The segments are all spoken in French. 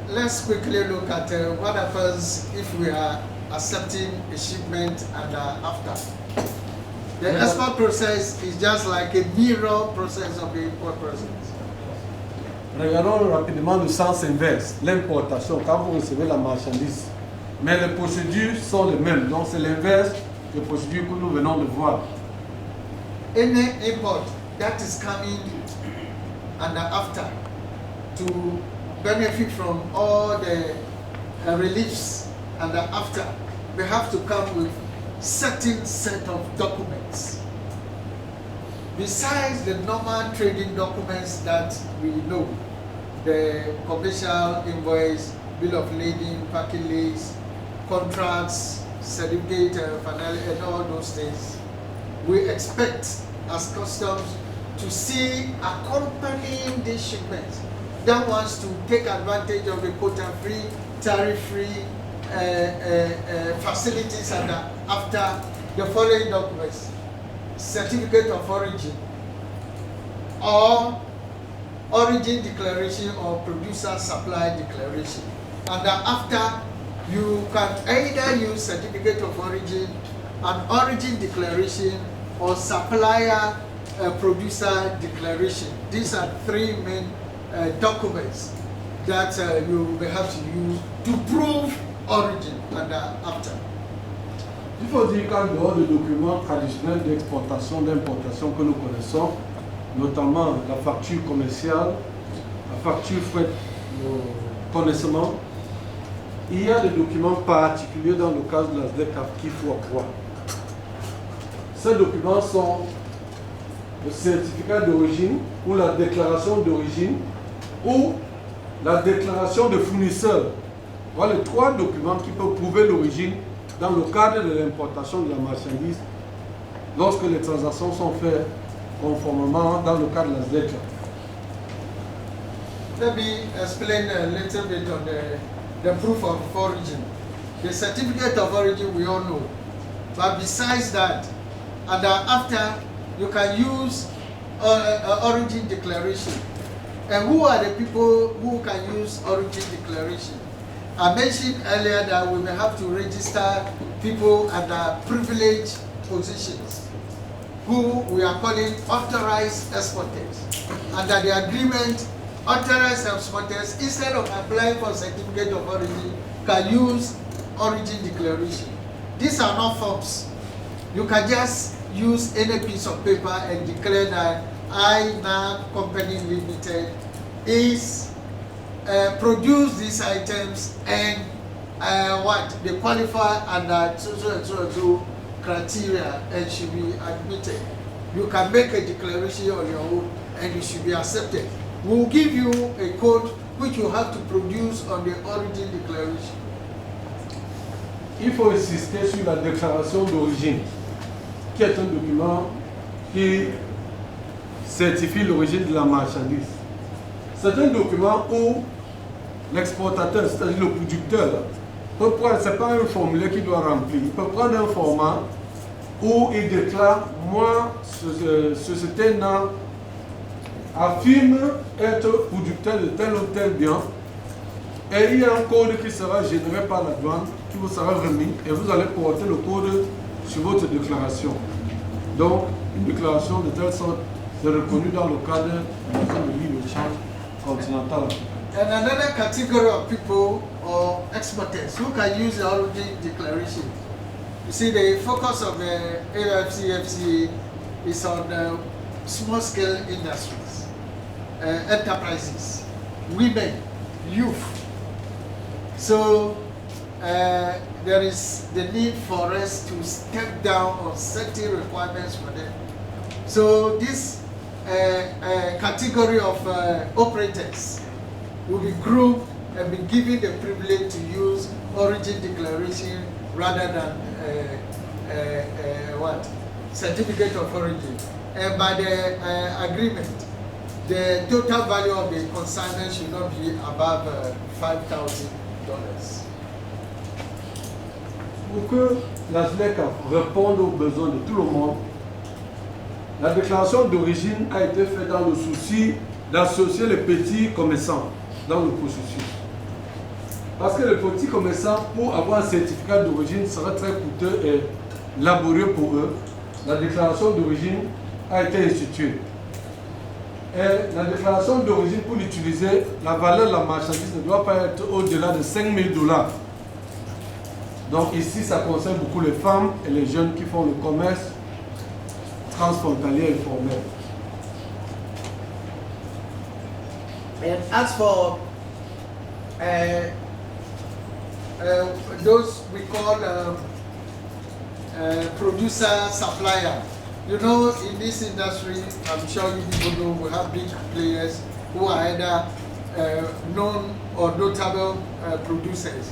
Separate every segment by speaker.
Speaker 1: let's quickly look at what happens if we are accepting a shipment and after. The export process is just like a mirror process of the import process.
Speaker 2: Regardons rapidement le sens inverse, l'importation, quand vous recevez la marchandise. Mais les procédures sont les mêmes, donc c'est l'inverse des procédures que nous venons de voir.
Speaker 1: Any import that is coming and after to benefit from all the reliefs and after, we have to come with certain set of documents. Besides the normal trading documents that we know, the commercial invoice, bill of lading, packing lease, contracts, certificate, finale, and all those things, we expect as customs to see accompanying this shipment that wants to take advantage of the quota-free, tariff-free facilities and after the following documents: certificate of origin or origin declaration or producer supply declaration. And after, you can either use certificate of origin, an origin declaration, or supplier producer declaration. These are three main documents that you will have to use to prove origin and after.
Speaker 2: Il faut dire qu'en dehors des documents traditionnels d'exportation, d'importation que nous connaissons, notamment la facture commerciale, la facture frais de connaissement, il y a des documents particuliers dans le cas de la SDEC qu'il faut avoir. Ces documents sont le certificat d'origine ou la déclaration d'origine ou la déclaration de fournisseur. Voilà les trois documents qui peuvent prouver l'origine dans le cadre de l'importation de la marchandise lorsque les transactions sont faites conformément dans le cadre de la SDEC.
Speaker 1: Let me explain a little bit on the proof of origin. The certificate of origin we all know, but besides that, and after, you can use origin declaration. And who are the people who can use origin declaration? I mentioned earlier that we may have to register people under privileged positions, who we are calling authorized exporters. Under the agreement, authorized exporters, instead of applying for certificate of origin, can use origin declaration. These are not forms. You can just use any piece of paper and declare that I, NAB Company Limited, is produce these items and what they qualify under so criteria and should be admitted. You can make a declaration on your own and it should be accepted. We'll give you a code which you have to produce on the origin declaration.
Speaker 2: Il faut insister sur la déclaration d'origine, qui est un document qui certifie l'origine de la marchandise. C'est un document où l'exportateur, c'est-à-dire le producteur, peut prendre, ce n'est pas un formulaire qu'il doit remplir, il peut prendre un format où il déclare, moi, société NAB, affirme être producteur de tel ou tel bien, et il y a un code qui sera généré par la douane, qui vous sera remis, et vous allez porter le code sur votre déclaration. Donc, une déclaration de telle sorte est reconnue dans le cadre de libre-échange continental.
Speaker 1: And another category of people or exporters who can use the origin declaration. You see, the focus of the AFCFCA is on the small-scale industries, enterprises, women, youth. So there is the need for us to step down on certain requirements for them. So this category of operators will be grouped and be given the privilege to use origin declaration rather than certificate of origin. And by the agreement, the total value of the consignment should not be above $5,000.
Speaker 2: Pour que la SLEC réponde aux besoins de tout le monde, la déclaration d'origine a été faite dans le souci d'associer les petits commerçants dans le processus. Parce que les petits commerçants, pour avoir un certificat d'origine, serait très coûteux et laborieux pour eux. La déclaration d'origine a été instituée. Et la déclaration d'origine, pour l'utiliser, la valeur de la marchandise ne doit pas être au-delà de 5 000 $. Donc ici, ça concerne beaucoup les femmes et les jeunes qui font le commerce transfrontalier informel.
Speaker 1: And as for those we call producer supplier, you know, in this industry, I'm sure you people know we have big players who are either known or notable producers,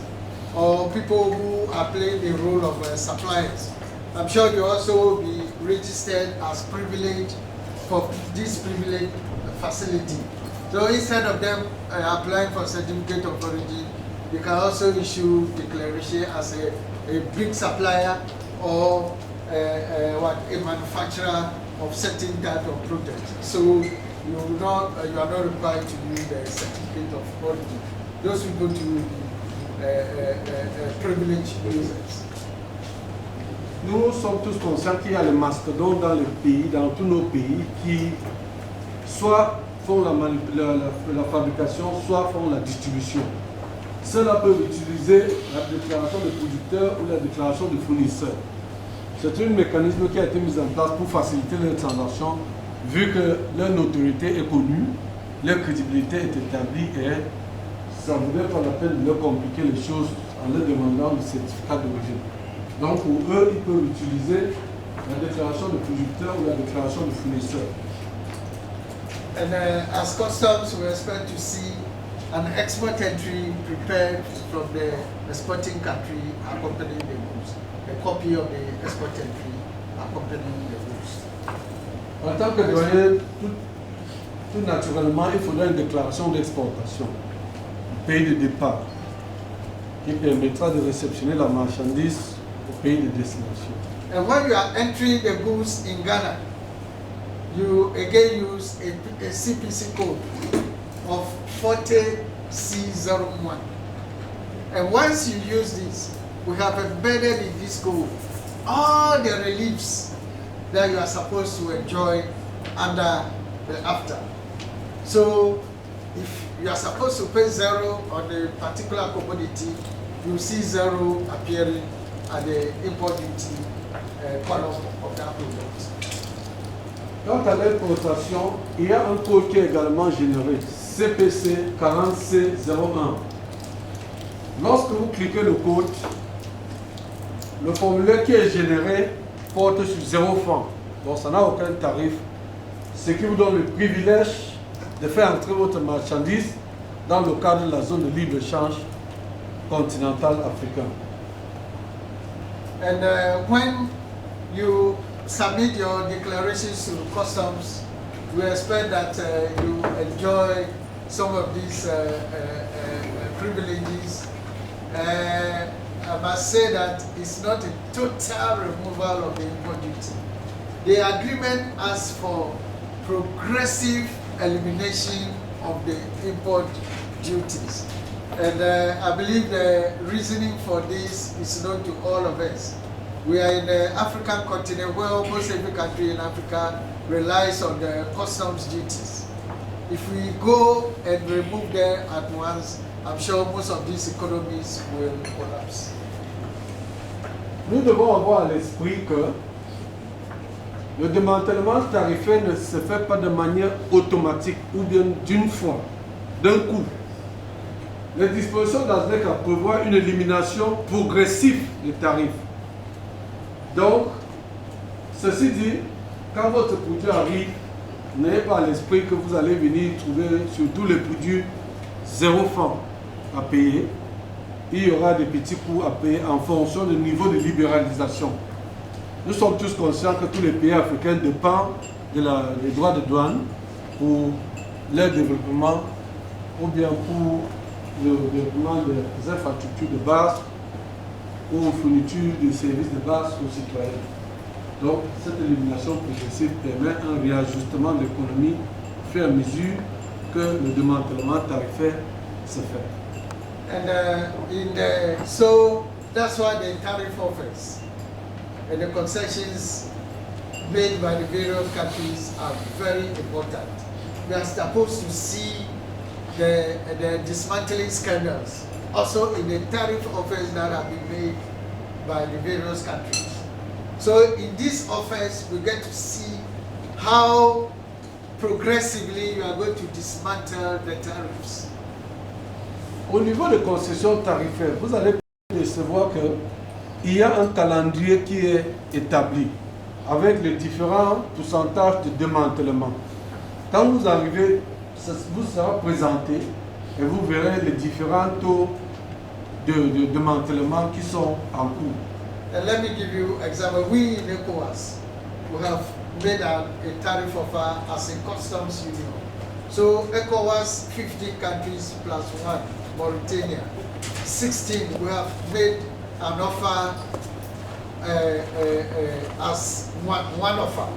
Speaker 1: or people who are playing the role of suppliers. I'm sure you also will be registered as privileged for this privileged facility. So instead of them applying for certificate of origin, you can also issue declaration as a big supplier or a manufacturer of certain type of product. So you are not required to use the certificate of origin. Those people to privileged users.
Speaker 2: Nous sommes tous conscients qu'il y a les mastodontes dans le pays, dans tous nos pays, qui soit font la fabrication, soit font la distribution. Ceux-là peuvent utiliser la déclaration de producteur ou la déclaration de fournisseur. C'est un mécanisme qui a été mis en place pour faciliter leurs transactions, vu que leur notoriété est connue, leur crédibilité est établie et ça ne vaudrait pas la peine de leur compliquer les choses en leur demandant le certificat d'origine. Donc pour eux, ils peuvent utiliser la déclaration de producteur ou la déclaration de fournisseur.
Speaker 1: And as customs, we expect to see an export entry prepared from the exporting country accompanying the goods. A copy of the export entry accompanying the goods.
Speaker 2: En tant que doyen, tout naturellement, il faudra une déclaration d'exportation, pays de départ, qui permettra de réceptionner la marchandise au pays de destination.
Speaker 1: And when you are entering the goods in Ghana, you again use a CPC code of 40C01. And once you use this, we have embedded in this code all the reliefs that you are supposed to enjoy under the AFTA. So if you are supposed to pay zero on a particular commodity, you see zero appearing at the import duty column of that product.
Speaker 2: Quant à l'importation, il y a un code qui est également généré, CPC 40C01. Lorsque vous cliquez le code, le formulaire qui est généré porte sur 0 francs. Donc ça n'a aucun tarif, ce qui vous donne le privilège de faire entrer votre marchandise dans le cadre de la zone de libre-échange continentale africaine.
Speaker 1: And when you submit your declarations to customs, we expect that you enjoy some of these privileges. I must say that it's not a total removal of the import duty. The agreement asks for progressive elimination of the import duties. And I believe the reasoning for this is known to all of us. We are in the African continent where almost every country in Africa relies on the customs duties. If we go and remove them at once, I'm sure most of these economies will collapse.
Speaker 2: Nous devons avoir à l'esprit que le démantèlement tarifaire ne se fait pas de manière automatique ou bien d'une fois, d'un coup. Les dispositions d'ASDEC prévoient une élimination progressive des tarifs. Donc, ceci dit, quand votre produit arrive, n'ayez pas à l'esprit que vous allez venir trouver sur tous les produits 0 francs à payer. Il y aura des petits coûts à payer en fonction du niveau de libéralisation. Nous sommes tous conscients que tous les pays africains dépendent des droits de douane pour leur développement ou bien pour le développement des infrastructures de base ou fourniture de services de base aux citoyens. Donc, cette élimination progressive permet un réajustement de l'économie au fur et à mesure que le démantèlement tarifaire se fait.
Speaker 1: And so that's why the tariff offers and the concessions made by the various countries are very important. We are supposed to see the dismantling scandals also in the tariff offers that have been made by the various countries. So in these offers, we get to see how progressively you are going to dismantle the tariffs.
Speaker 2: Au niveau des concessions tarifaires, vous allez percevoir qu'il y a un calendrier qui est établi avec les différents pourcentages de démantèlement. Quand vous arrivez, ça vous sera présenté et vous verrez les différents taux de démantèlement qui sont en cours.
Speaker 1: And let me give you an example. We in ECOWAS, we have made a tariff offer as a customs union. So ECOWAS, 15 countries plus one, Mauritania, 16, we have made an offer as one offer.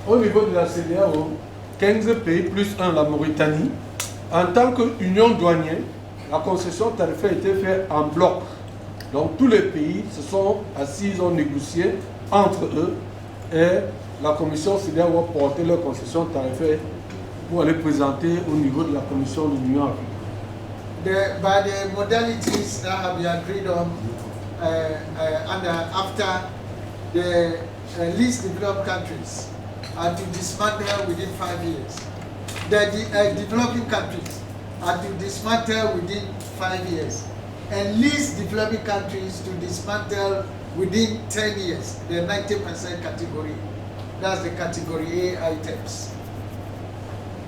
Speaker 2: Au niveau de la CEDEAO, 15 pays plus 1 la Mauritanie. En tant qu'union douanière, la concession tarifaire a été faite en bloc. Donc tous les pays se sont assis, ils ont négocié entre eux et la commission CEDEAO a porté leur concession tarifaire pour aller présenter au niveau de la commission de l'Union africaine.
Speaker 1: By the modalities that have been agreed on after the least developed countries are to dismantle within 5 years. The developing countries are to dismantle within 5 years. And least developing countries to dismantle within 10 years, the 90% category. That's the category A items.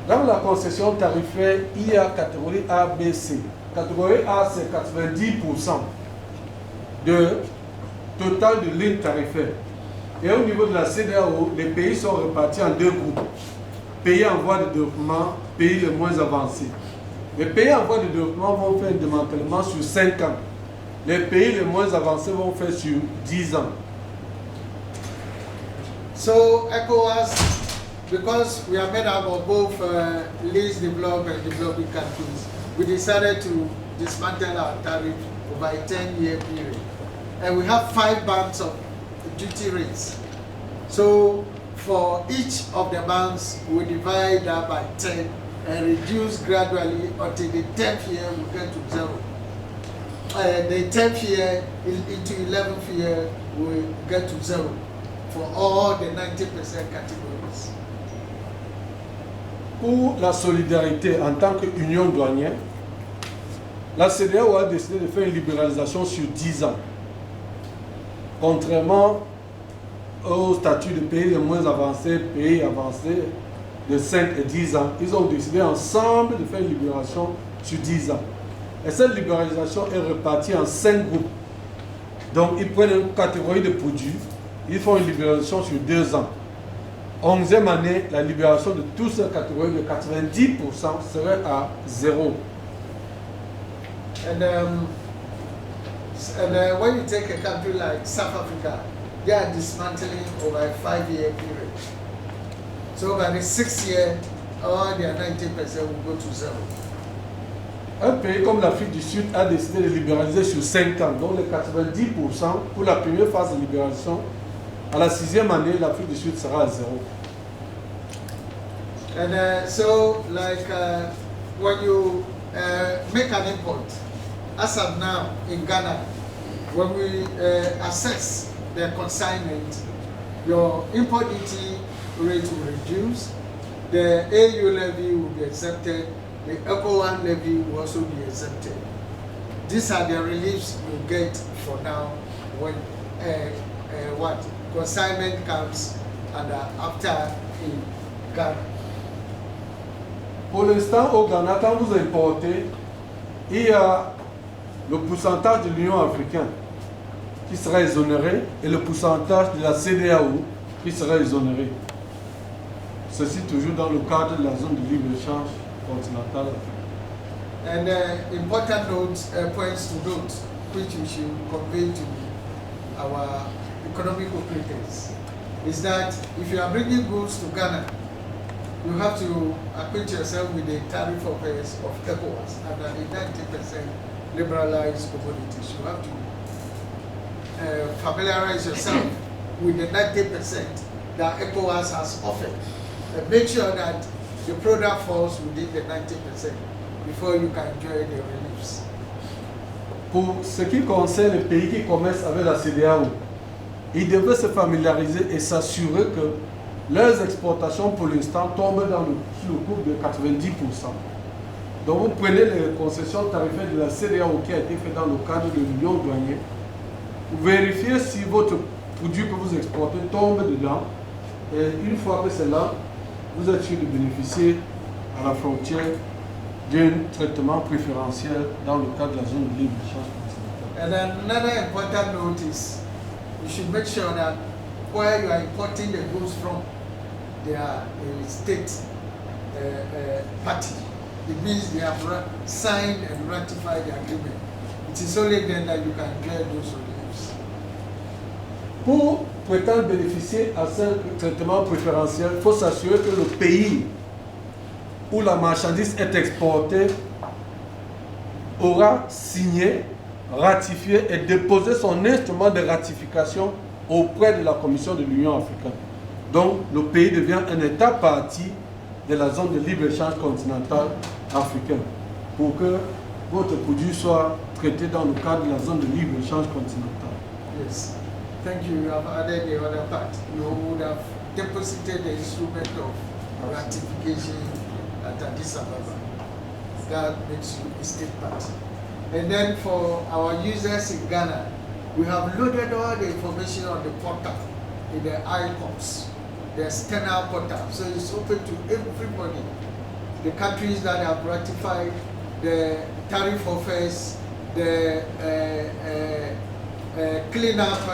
Speaker 2: Dans la concession tarifaire, il y a catégorie A, B, C. Catégorie A, c'est 90% de total de lignes tarifaires. Et au niveau de la CEDEAO, les pays sont répartis en deux groupes. Pays en voie de développement, pays les moins avancés. Les pays en voie de développement vont faire un démantèlement sur 5 ans. Les pays les moins avancés vont faire sur 10 ans.
Speaker 1: So ECOWAS, because we are made up of both least developed and developing countries, we decided to dismantle our tariff over a 10-year period. And we have 5 bands of duty rates. So for each of the bands, we divide that by 10 and reduce gradually until the 10th year we get to 0. The 10th year into 11th year we get to 0 for all the 90% categories.
Speaker 2: Pour la solidarité en tant qu'union douanière, la CEDEAO a décidé de faire une libéralisation sur 10 ans. Contrairement au statut de pays les moins avancés, pays avancés de 5 et 10 ans, ils ont décidé ensemble de faire une libération sur 10 ans. Et cette libéralisation est répartie en 5 groupes. Donc ils prennent une catégorie de produits, ils font une libération sur 2 ans. 11e année, la libération de toute cette catégorie de 90% serait à 0.
Speaker 1: And when you take a country like South Africa, they are dismantling over a 5-year period. So by the 6th year, all their 90% will go to 0.
Speaker 2: Un pays comme l'Afrique du Sud a décidé de libéraliser sur 5 ans, donc les 90% pour la première phase de libération. À la 6e année, l'Afrique du Sud sera à 0.
Speaker 1: And so, like when you make an import, as of now in Ghana, when we assess the consignment, your import duty rate will reduce, the AU levy will be exempted, the ECO1 levy will also be exempted. These are the reliefs you get for now when consignment comes and after in Ghana.
Speaker 2: Pour l'instant, au Ghana, quand vous importez, il y a le pourcentage de l'Union africaine qui sera exonéré et le pourcentage de la CEDEAO qui sera exonéré. Ceci toujours dans le cadre de la zone de libre-échange continentale.
Speaker 1: And important notes, points to note, which we should convey to our economic operators, is that if you are bringing goods to Ghana, you have to acquaint yourself with the tariff affairs of ECOWAS and the 90% liberalized commodities. You have to familiarize yourself with the 90% that ECOWAS has offered. And make sure that the product falls within the 90% before you can enjoy the reliefs.
Speaker 2: Pour ce qui concerne les pays qui commercent avec la CEDEAO, ils devraient se familiariser et s'assurer que leurs exportations pour l'instant tombent sous le cours de 90%. Donc vous prenez les concessions tarifaires de la CEDEAO qui a été fait dans le cadre de l'union douanière, vous vérifiez si votre produit que vous exportez tombe dedans, et une fois que c'est là, vous êtes sûr de bénéficier à la frontière d'un traitement préférentiel dans le cadre de la zone de libre-échange continentale.
Speaker 1: And then another important note is you should make sure that where you are importing the goods from, they are a state party. It means they have signed and ratified the agreement. It is only then that you can enjoy those reliefs.
Speaker 2: Pour prétendre bénéficier à ce traitement préférentiel, il faut s'assurer que le pays où la marchandise est exportée aura signé, ratifié et déposé son instrument de ratification auprès de la Commission de l'Union africaine. Donc, le pays devient un État partie de la zone de libre-échange continentale africaine pour que votre produit soit traité dans le cadre de la zone de libre-échange continentale.
Speaker 1: Yes. Thank you. You have added the other part. You would have deposited the instrument of ratification at Addis Ababa. That makes you a state party. And then for our users in Ghana, we have loaded all the information on the portal in the ICOMS, the external portal. So it's open to everybody. The countries that have ratified the tariff affairs, the clean up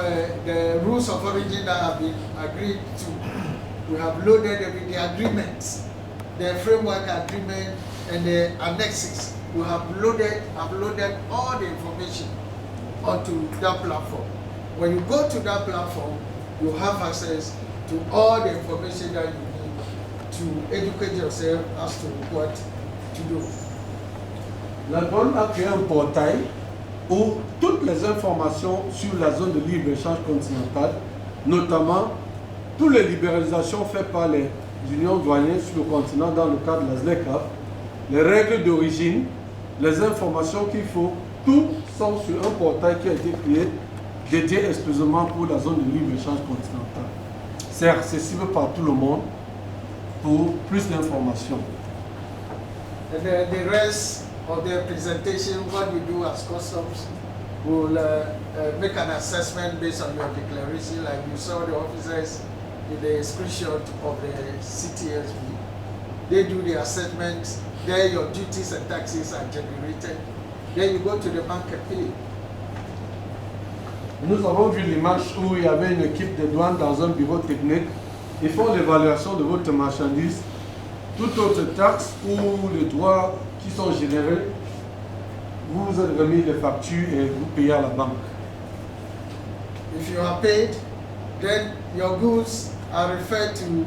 Speaker 1: the rules of origin that have been agreed to. We have loaded the agreements, the framework agreement and the annexes. We have uploaded all the information onto that platform. When you go to that platform, you have access to all the information that you need to educate yourself as to what to do.
Speaker 2: La douane a créé un portail où toutes les informations sur la zone de libre-échange continentale, notamment toutes les libéralisations faites par les unions douanières sur le continent dans le cadre de la ZLECA, les règles d'origine, les informations qu'il faut, tout sont sur un portail qui a été créé dédié exclusivement pour la zone de libre-échange continentale. C'est accessible par tout le monde pour plus d'informations.
Speaker 1: And the rest of the presentation, what you do as customs, will make an assessment based on your declaration, like you saw the officers in the screenshot of the CTSB. They do the assessment, there your duties and taxes are generated. Then you go to the bank and pay.
Speaker 2: Nous avons vu l'image où il y avait une équipe de douane dans un bureau technique. Ils font l'évaluation de votre marchandise, toute autre taxe ou les droits qui sont générés, vous vous êtes remis les factures et vous payez à la banque.
Speaker 1: If you are paid, then your goods are referred to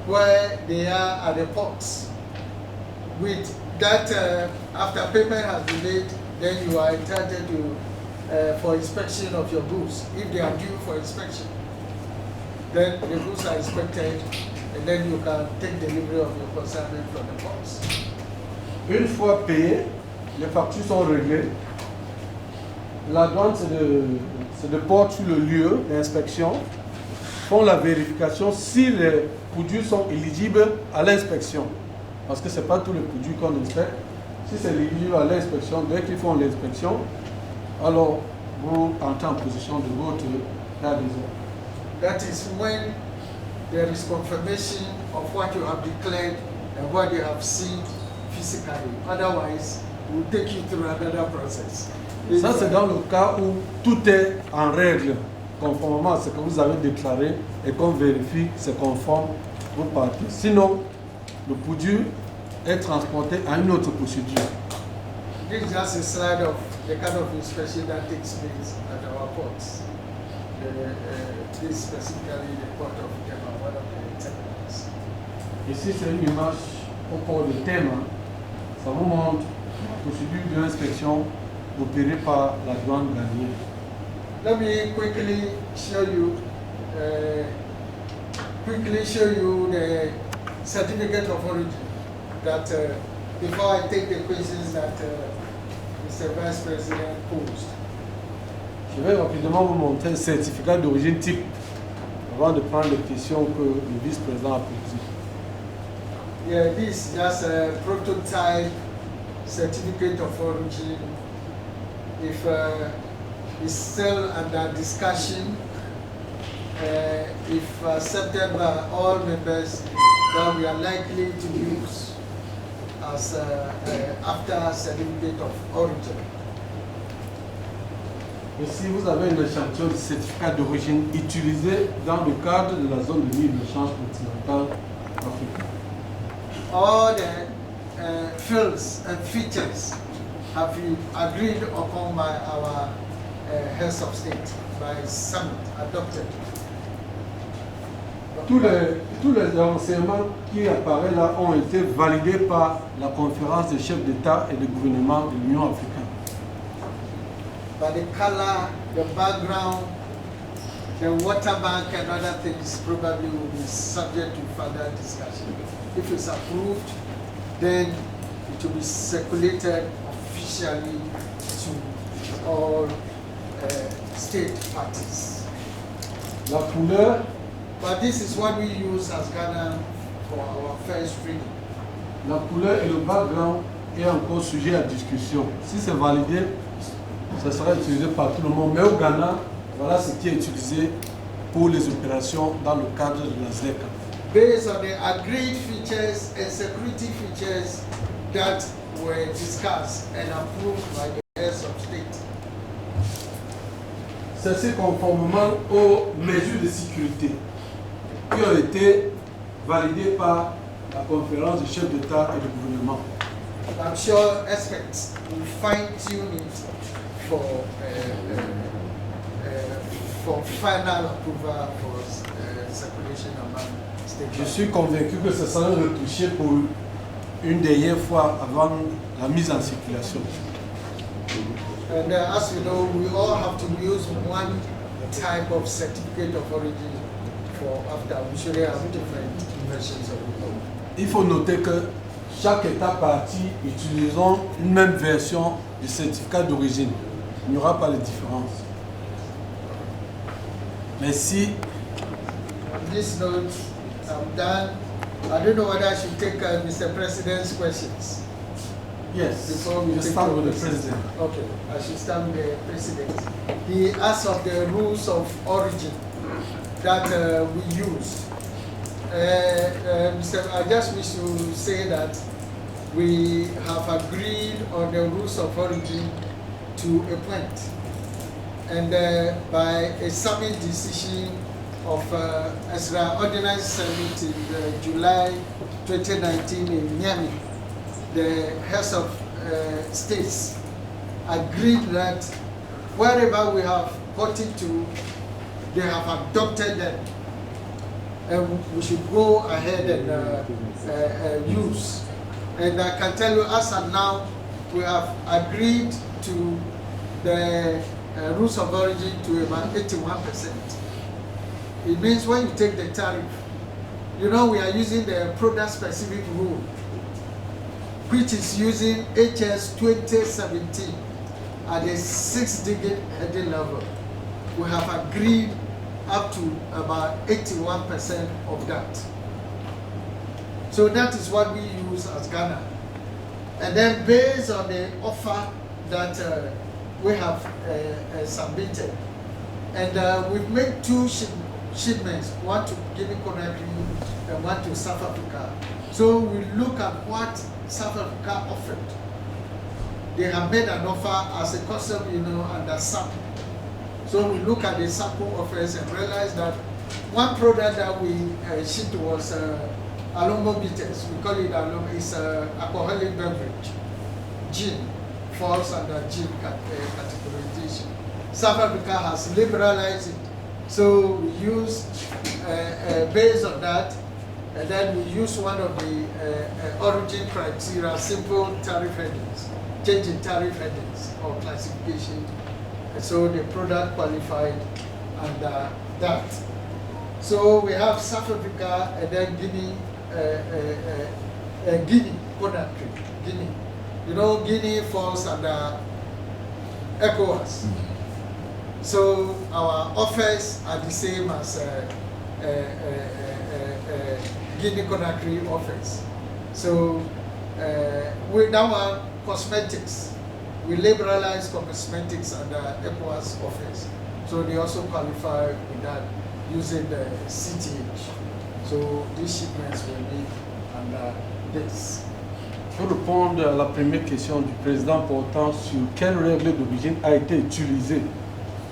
Speaker 1: where they are at the ports. With that, after payment has been made, then you are entitled to for inspection of your goods. If they are due for inspection, then the goods are inspected, and then you can take delivery of your consignment from the ports.
Speaker 2: Une fois payé, les factures sont réglées. La douane se déporte sur le lieu d'inspection, font la vérification si les produits sont éligibles à l'inspection. Parce que ce n'est pas tous les produits qu'on inspecte. Si c'est éligible à l'inspection, dès qu'ils font l'inspection, alors vous entrez en position de votre adhésion.
Speaker 1: That is when there is confirmation of what you have declared and what you have seen physically. Otherwise, it will take you through another process.
Speaker 2: Ça, c'est dans le cas où tout est en règle, conformément à ce que vous avez déclaré et qu'on vérifie, c'est conforme, vous partez. Sinon, le produit est transporté à une autre procédure.
Speaker 1: This is just a slide of the kind of inspection that takes place at our ports. This is specifically the port of Tema, one of the terminals.
Speaker 2: Ici, c'est une image au port de thème. Ça vous montre la procédure d'inspection opérée par la douane ghanéenne.
Speaker 1: Let me quickly show you the certificate of origin that before I take the questions that Mr. Vice President posed.
Speaker 2: Je vais rapidement vous montrer le certificat d'origine type avant de prendre les questions que le vice-président a posées.
Speaker 1: Yeah, this is just a prototype certificate of origin. If it's still under discussion, if accepted by all members, then we are likely to use as after certificate of origin.
Speaker 2: Ici, vous avez un échantillon de certificat d'origine utilisé dans le cadre de la zone de libre-échange continentale africaine.
Speaker 1: All the fields and features have been agreed upon by our heads of state, by summit, adopted.
Speaker 2: Tous les renseignements qui apparaissent là ont été validés par la conférence des chefs d'État et de gouvernement de l'Union africaine.
Speaker 1: But the color, the background, the water bank and other things probably will be subject to further discussion. If it's approved, then it will be circulated officially to all state parties.
Speaker 2: La couleur,
Speaker 1: But this is what we use as Ghana for our first reading.
Speaker 2: la couleur et le background est encore sujet à discussion. Si c'est validé, ça sera utilisé par tout le monde. Mais au Ghana, voilà ce qui est utilisé pour les opérations dans le cadre de la ZLECA.
Speaker 1: Based on the agreed features and security features that were discussed and approved by the heads of state.
Speaker 2: Ceci conformément aux mesures de sécurité qui ont été validées par la conférence des chefs d'État et de gouvernement.
Speaker 1: I'm sure experts will fine-tune it for final approval for circulation among states.
Speaker 2: Je suis convaincu que ce sera retouché pour une dernière fois avant la mise en circulation.
Speaker 1: And as you know, we all have to use one type of certificate of origin for after. We should have different versions of it.
Speaker 2: Il faut noter que chaque État partie utilisera une même version du certificat d'origine. Il n'y aura pas de différence. Merci.
Speaker 1: On this note, I'm done. I don't know whether I should take Mr. President's questions.
Speaker 2: Yes.
Speaker 1: Before we
Speaker 2: Let's
Speaker 1: take
Speaker 2: start
Speaker 1: the
Speaker 2: with the
Speaker 1: questions.
Speaker 2: President.
Speaker 1: Okay, I should start with the President. He asked of the rules of origin that we use. I just wish to say that we have agreed on the rules of origin to a point. And by a summit decision of extraordinary summit in July 2019 in Niamey, the heads of states agreed that wherever we have gotten to, they have adopted them. And we should go ahead and use. And I can tell you, as of now, we have agreed to the rules of origin to about 81%. It means when you take the tariff, you know we are using the product-specific rule, which is using HS 2017 at the 6-digit heading level. We have agreed up to about 81% of that. So that is what we use as Ghana. And then based on the offer that we have submitted, and we've made two shipments, one to Guinea-Conakry and one to South Africa. So we look at what South Africa offered. They have made an offer as a custom, under SAP. So we look at the sample offers and realize that one product that we shipped was Alongo bitters. We call it Alongo. It's alcoholic beverage. Gin falls under gin categorization. South Africa has liberalized it. So we use, based on that, And then we use one of the origin criteria, simple tariff headings, changing tariff headings or classification. And so the product qualified under that. So we have South Africa and then Guinea, Guinea, Conakry, Guinea. You know, Guinea falls under ECOWAS. So our offers are the same as Guinea Conakry offers. So with that one, cosmetics, we liberalize cosmetics under ECOWAS offers. So they also qualify with that using the CTH. So these shipments will be under this.
Speaker 2: Pour répondre à la première question du président portant sur quelle règle d'origine a été utilisée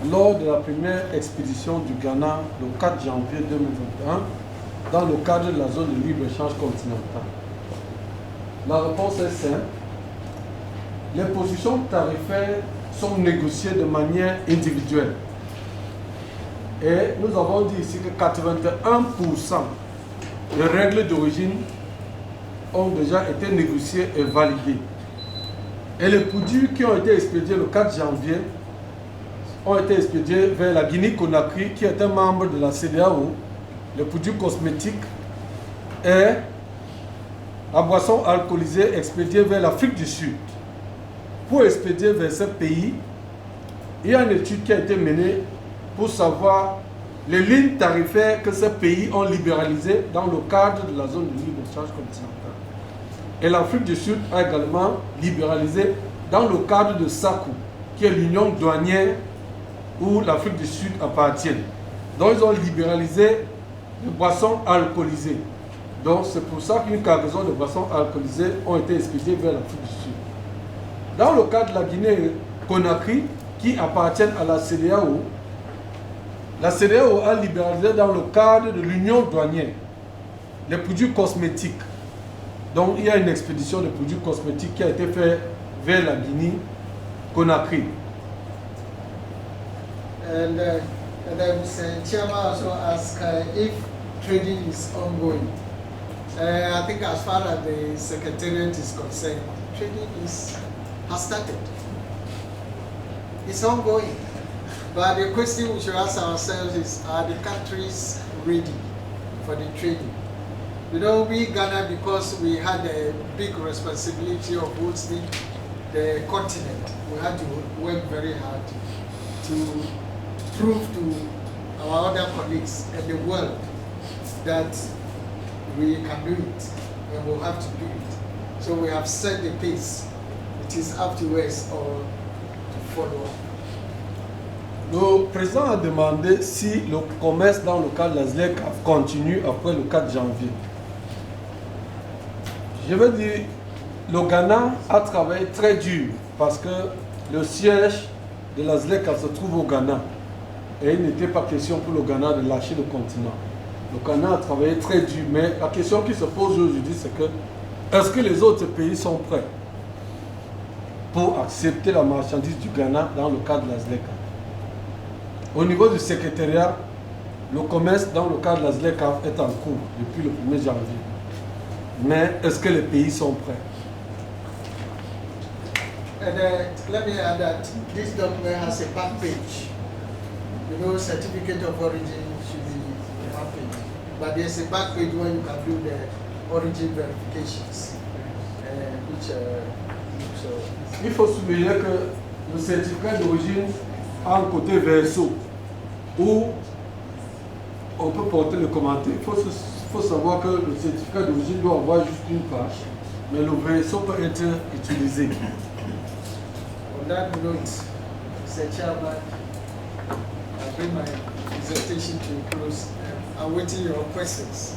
Speaker 2: lors de la première expédition du Ghana le 4 janvier 2021 dans le cadre de la zone de libre-échange continentale. La réponse est simple. Les positions tarifaires sont négociées de manière individuelle. Et nous avons dit ici que 81% des règles d'origine ont déjà été négociées et validées. Et les produits qui ont été expédiés le 4 janvier ont été expédiés vers la Guinée-Conakry, qui est un membre de la CEDEAO, les produits cosmétiques et la boisson alcoolisée expédiée vers l'Afrique du Sud. Pour expédier vers ce pays, il y a une étude qui a été menée pour savoir les lignes tarifaires que ces pays ont libéralisées dans le cadre de la zone de libre-échange continentale. Et l'Afrique du Sud a également libéralisé dans le cadre de SACU, qui est l'union douanière où l'Afrique du Sud appartient. Donc ils ont libéralisé les boissons alcoolisées. Donc c'est pour ça qu'une cargaison de boissons alcoolisées ont été expédiées vers l'Afrique du Sud. Dans le cas de la Guinée-Conakry, qui appartient à la CEDEAO a libéralisé dans le cadre de l'union douanière les produits cosmétiques. Donc il y a une expédition de produits cosmétiques qui a été faite vers la Guinée-Conakry.
Speaker 1: And then Chairman also asked if trading is ongoing. I think as far as the Secretariat is concerned, trading has started. It's ongoing. But the question we should ask ourselves is, are the countries ready for the trading? You know, we Ghana, because we had a big responsibility of hosting the continent, we had to work very hard to prove to our other colleagues and the world that we can do it and we'll have to do it. So we have set the pace. It is up to us all to follow up.
Speaker 2: Le président a demandé si le commerce dans le cadre de la ZLEC continue après le 4 janvier. Je veux dire, le Ghana a travaillé très dur parce que le siège de la ZLEC se trouve au Ghana. Et il n'était pas question pour le Ghana de lâcher le continent. Le Ghana a travaillé très dur, mais la question qui se pose aujourd'hui, c'est que est-ce que les autres pays sont prêts pour accepter la marchandise du Ghana dans le cadre de la ZLEC? Au niveau du secrétariat, le commerce dans le cadre de la ZLEC est en cours depuis le 1er janvier. Mais est-ce que les pays sont prêts?
Speaker 1: And let me add that this document has a back page. You know, certificate of origin should be on one page. But there's a back page where you can do the origin verifications.
Speaker 2: Il faut souligner que le certificat d'origine a un côté verso où on peut porter le commentaire. Il faut savoir que le certificat d'origine doit avoir juste une page, mais le verso peut être utilisé.
Speaker 1: On that note, Mr. Chairman, I bring my presentation to a close. I'm waiting your questions.